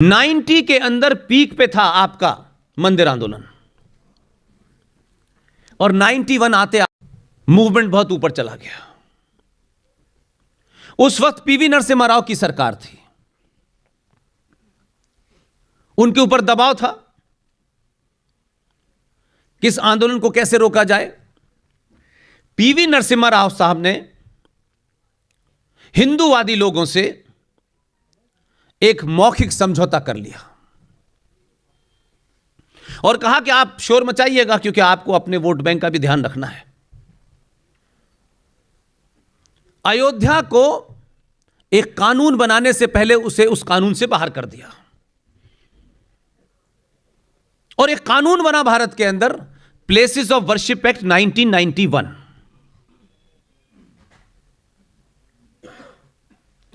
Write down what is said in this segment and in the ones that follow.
90 के अंदर पीक पे था आपका मंदिर आंदोलन, और 91 आते मूवमेंट बहुत ऊपर चला गया। उस वक्त पीवी नरसिम्हा राव की सरकार थी, उनके ऊपर दबाव था कि इस आंदोलन को कैसे रोका जाए। पीवी नरसिम्हा राव साहब ने हिंदूवादी लोगों से एक मौखिक समझौता कर लिया और कहा कि आप शोर मचाइएगा क्योंकि आपको अपने वोट बैंक का भी ध्यान रखना है। अयोध्या को एक कानून बनाने से पहले उसे उस कानून से बाहर कर दिया और एक कानून बना भारत के अंदर, प्लेसेस ऑफ वर्शिप एक्ट 1991।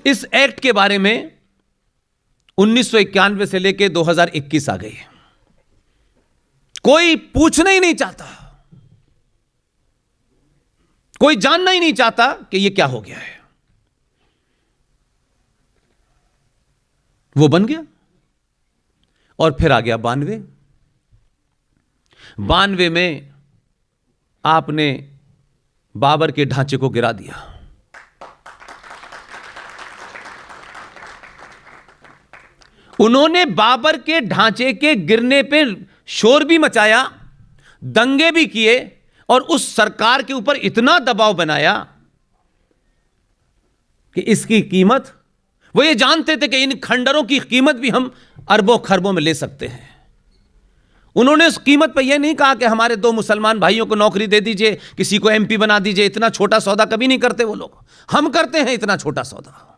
इस एक्ट के बारे में 1991 से लेकर 2021 आ गई, कोई पूछना ही नहीं चाहता, कोई जानना ही नहीं चाहता कि यह क्या हो गया है। वो बन गया और फिर आ गया 92 में आपने बाबर के ढांचे को गिरा दिया। उन्होंने बाबर के ढांचे के गिरने पे शोर भी मचाया, दंगे भी किए और उस सरकार के ऊपर इतना दबाव बनाया कि इसकी कीमत, वो ये जानते थे कि इन खंडरों की कीमत भी हम अरबों खरबों में ले सकते हैं। उन्होंने उस कीमत पर यह नहीं कहा कि हमारे 2 मुसलमान भाइयों को नौकरी दे दीजिए, किसी को एमपी बना दीजिए। इतना छोटा सौदा कभी नहीं करते वो लोग, हम करते हैं इतना छोटा सौदा।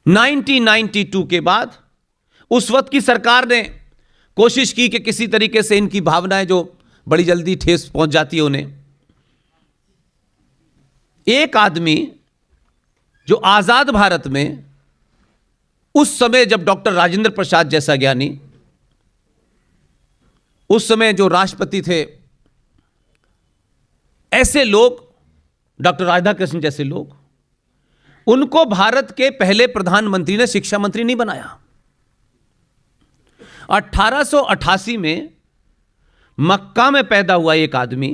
1992 के बाद उस वक्त की सरकार ने कोशिश की कि किसी तरीके से इनकी भावनाएं जो बड़ी जल्दी ठेस पहुंच जाती है उन्हें, एक आदमी जो आजाद भारत में उस समय जब डॉक्टर राजेंद्र प्रसाद जैसा ज्ञानी, उस समय जो राष्ट्रपति थे, ऐसे लोग, डॉक्टर राधाकृष्ण जैसे लोग, उनको भारत के पहले प्रधानमंत्री ने शिक्षा मंत्री नहीं बनाया। 1888 में मक्का में पैदा हुआ एक आदमी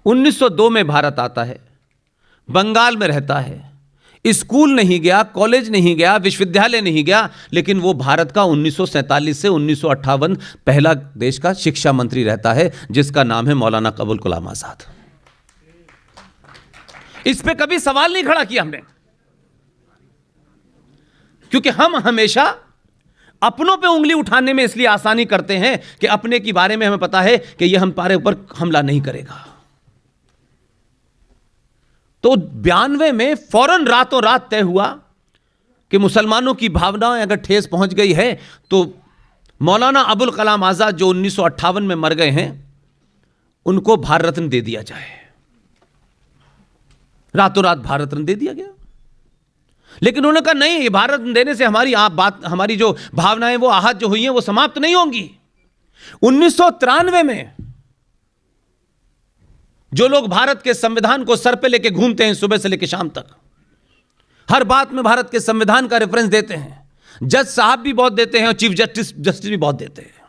1902 में भारत आता है, बंगाल में रहता है, स्कूल नहीं गया, कॉलेज नहीं गया, विश्वविद्यालय नहीं गया, लेकिन वो भारत का 1947 से 1958 पहला देश का शिक्षा मंत्री रहता है, जिसका नाम है मौलाना अबुल कलाम आजाद। इस पे कभी सवाल नहीं खड़ा किया हमने, क्योंकि हम हमेशा अपनों पे उंगली उठाने में इसलिए आसानी करते हैं कि अपने के बारे में हमें पता है कि यह हमारे ऊपर हमला नहीं करेगा। तो 92 में फौरन रातों रात तय हुआ कि मुसलमानों की भावनाएं अगर ठेस पहुंच गई है तो मौलाना अबुल कलाम आजाद जो 1958 में मर गए हैं, उनको भारत रत्न दे दिया जाए। रातों रात भारत रत्न दे दिया गया, लेकिन उन्होंने कहा नहीं, ये भारत रत्न देने से हमारी जो भावनाएं वो आहत जो हुई हैं वो समाप्त नहीं होंगी। 1993 में जो लोग भारत के संविधान को सर पे लेके घूमते हैं सुबह से लेके शाम तक, हर बात में भारत के संविधान का रेफरेंस देते हैं, जज साहब भी बहुत देते हैं और चीफ जस्टिस भी बहुत देते हैं।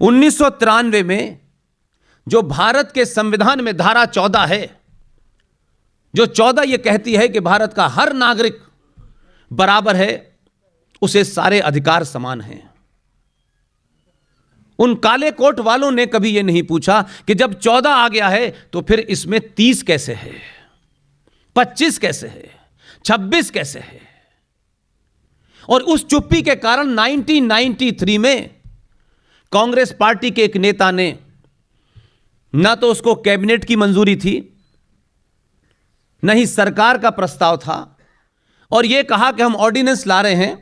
1993 में जो भारत के संविधान में धारा 14 है, जो 14 ये कहती है कि भारत का हर नागरिक बराबर है, उसे सारे अधिकार समान हैं। उन काले कोट वालों ने कभी यह नहीं पूछा कि जब 14 आ गया है तो फिर इसमें 30 कैसे है, 25 कैसे है, 26 कैसे है। और उस चुप्पी के कारण 1993 में कांग्रेस पार्टी के एक नेता ने, ना तो उसको कैबिनेट की मंजूरी थी, न ही सरकार का प्रस्ताव था, और यह कहा कि हम ऑर्डिनेंस ला रहे हैं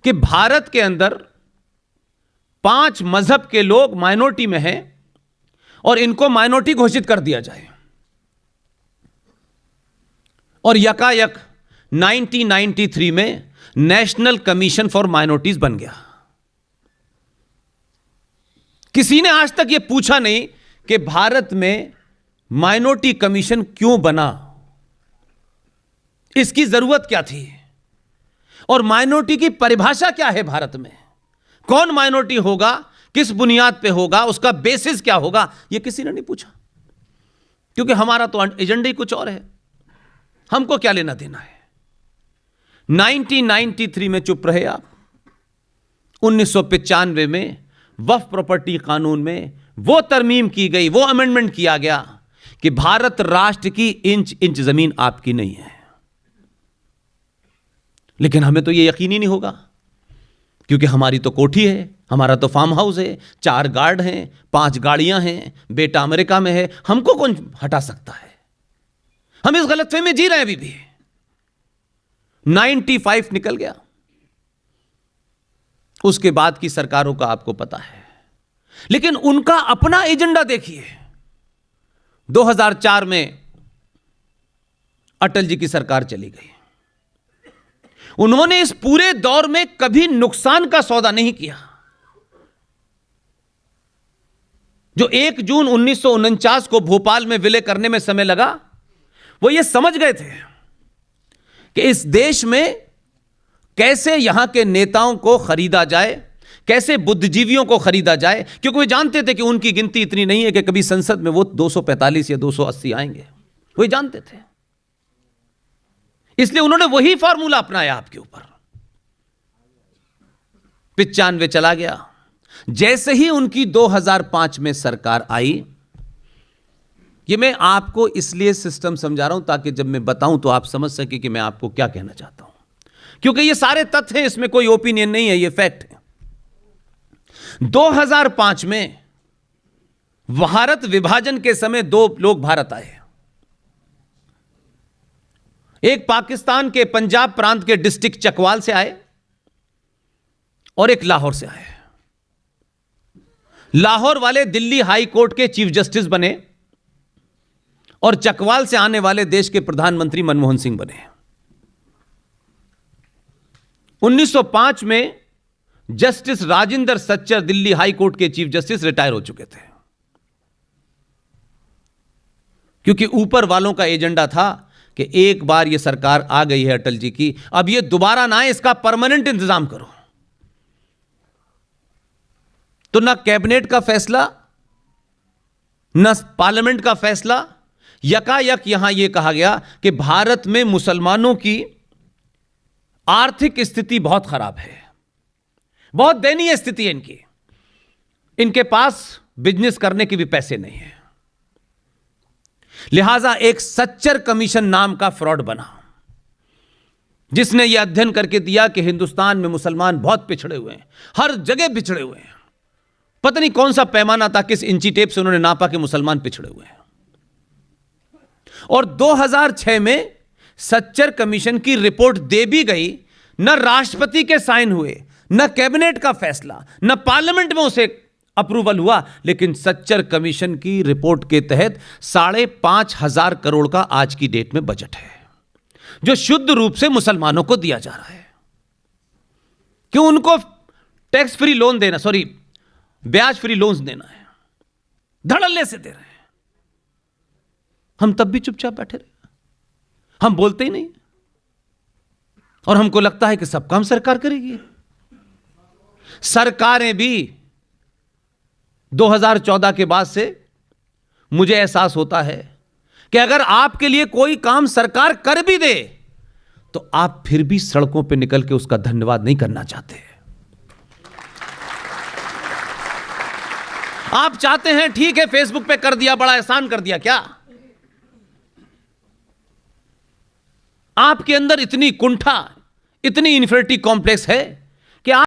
कि भारत के अंदर 5 मजहब के लोग माइनॉरिटी में हैं और इनको माइनॉरिटी घोषित कर दिया जाए। और यकायक 1993 में नेशनल कमीशन फॉर माइनॉरिटीज बन गया। किसी ने आज तक यह पूछा नहीं कि भारत में माइनॉरिटी कमीशन क्यों बना, इसकी जरूरत क्या थी। और माइनॉरिटी की परिभाषा क्या है भारत में, कौन माइनॉरिटी होगा, किस बुनियाद पे होगा, उसका बेसिस क्या होगा, यह किसी ने नहीं पूछा। क्योंकि हमारा तो एजेंडा ही कुछ और है, हमको क्या लेना देना है। 1993 में चुप रहे आप, 1995 में वक्फ प्रॉपर्टी कानून में वो तरमीम की गई, वो अमेंडमेंट किया गया कि भारत राष्ट्र की इंच इंच जमीन आपकी नहीं है। लेकिन हमें तो ये यकीन ही नहीं होगा, क्योंकि हमारी तो कोठी है, हमारा तो फार्म हाउस है, 4 गार्ड हैं, 5 गाड़ियां हैं, बेटा अमेरिका में है, हमको कौन हटा सकता है। हम इस गलतफहमी में जी रहे हैं अभी भी। 95 निकल गया, उसके बाद की सरकारों का आपको पता है, लेकिन उनका अपना एजेंडा देखिए। 2004 में अटल जी की सरकार चली गई, उन्होंने इस पूरे दौर में कभी नुकसान का सौदा नहीं किया। जो 1 जून 1949 को भोपाल में विलय करने में समय लगा, वो ये समझ गए थे कि इस देश में कैसे यहां के नेताओं को खरीदा जाए, कैसे बुद्धिजीवियों को खरीदा जाए, क्योंकि वे जानते थे कि उनकी गिनती इतनी नहीं है कि कभी संसद में वो 245 या 280 आएंगे, वो जानते थे। इसलिए उन्होंने वही फॉर्मूला अपनाया आपके ऊपर। 95 चला गया, जैसे ही उनकी 2005 में सरकार आई, ये मैं आपको इसलिए सिस्टम समझा रहा हूं ताकि जब मैं बताऊं तो आप समझ सके कि मैं आपको क्या कहना चाहता हूं, क्योंकि ये सारे तथ्य हैं, इसमें कोई ओपिनियन नहीं है, ये फैक्ट है। 2005 में भारत विभाजन के समय 2 लोग भारत आए, एक पाकिस्तान के पंजाब प्रांत के डिस्ट्रिक्ट चकवाल से आए और एक लाहौर से आए। लाहौर वाले दिल्ली हाई कोर्ट के चीफ जस्टिस बने और चकवाल से आने वाले देश के प्रधानमंत्री मनमोहन सिंह बने। 1905 में justice Rajendra Sachar Delhi high court के चीफ जस्टिस रिटायर हो चुके थे, क्योंकि ऊपर वालों का एजेंडा था कि एक बार यह सरकार आ गई है अटल जी की, अब यह दोबारा ना आए, इसका परमानेंट इंतजाम करो। तो ना कैबिनेट का फैसला, ना पार्लियामेंट का फैसला, यकायक यहां यह कहा गया कि भारत में मुसलमानों की आर्थिक स्थिति बहुत खराब है, बहुत दयनीय स्थिति है इनकी, इनके पास बिजनेस करने के भी पैसे नहीं है। लिहाजा एक सच्चर कमीशन नाम का फ्रॉड बना, जिसने यह अध्ययन करके दिया कि हिंदुस्तान में मुसलमान बहुत पिछड़े हुए हैं, हर जगह पिछड़े हुए हैं। पता नहीं कौन सा पैमाना था, किस इंची टेप से उन्होंने नापा कि मुसलमान पिछड़े हुए हैं। और 2006 में सच्चर कमीशन की रिपोर्ट दे भी गई, न राष्ट्रपति के साइन हुए, न कैबिनेट का फैसला, न पार्लियामेंट में उसे अप्रूवल हुआ, लेकिन सच्चर कमीशन की रिपोर्ट के तहत 5,500 करोड़ का आज की डेट में बजट है, जो शुद्ध रूप से मुसलमानों को दिया जा रहा है। क्यों उनको टैक्स फ्री लोन देना, सॉरी ब्याज फ्री लोन्स देना है, धड़ल्ले से दे रहे हैं, हम तब भी चुपचाप बैठे रहे, हम बोलते ही नहीं, और हमको लगता है कि सब काम सरकार करेगी। सरकारें भी 2014 के बाद से मुझे एहसास होता है कि अगर आपके लिए कोई काम सरकार कर भी दे तो आप फिर भी सड़कों पर निकल के उसका धन्यवाद नहीं करना चाहते। आप चाहते हैं ठीक है फेसबुक पे कर दिया, बड़ा एहसान कर दिया, क्या आपके अंदर इतनी कुंठा, इतनी इन्फीरियरिटी कॉम्प्लेक्स है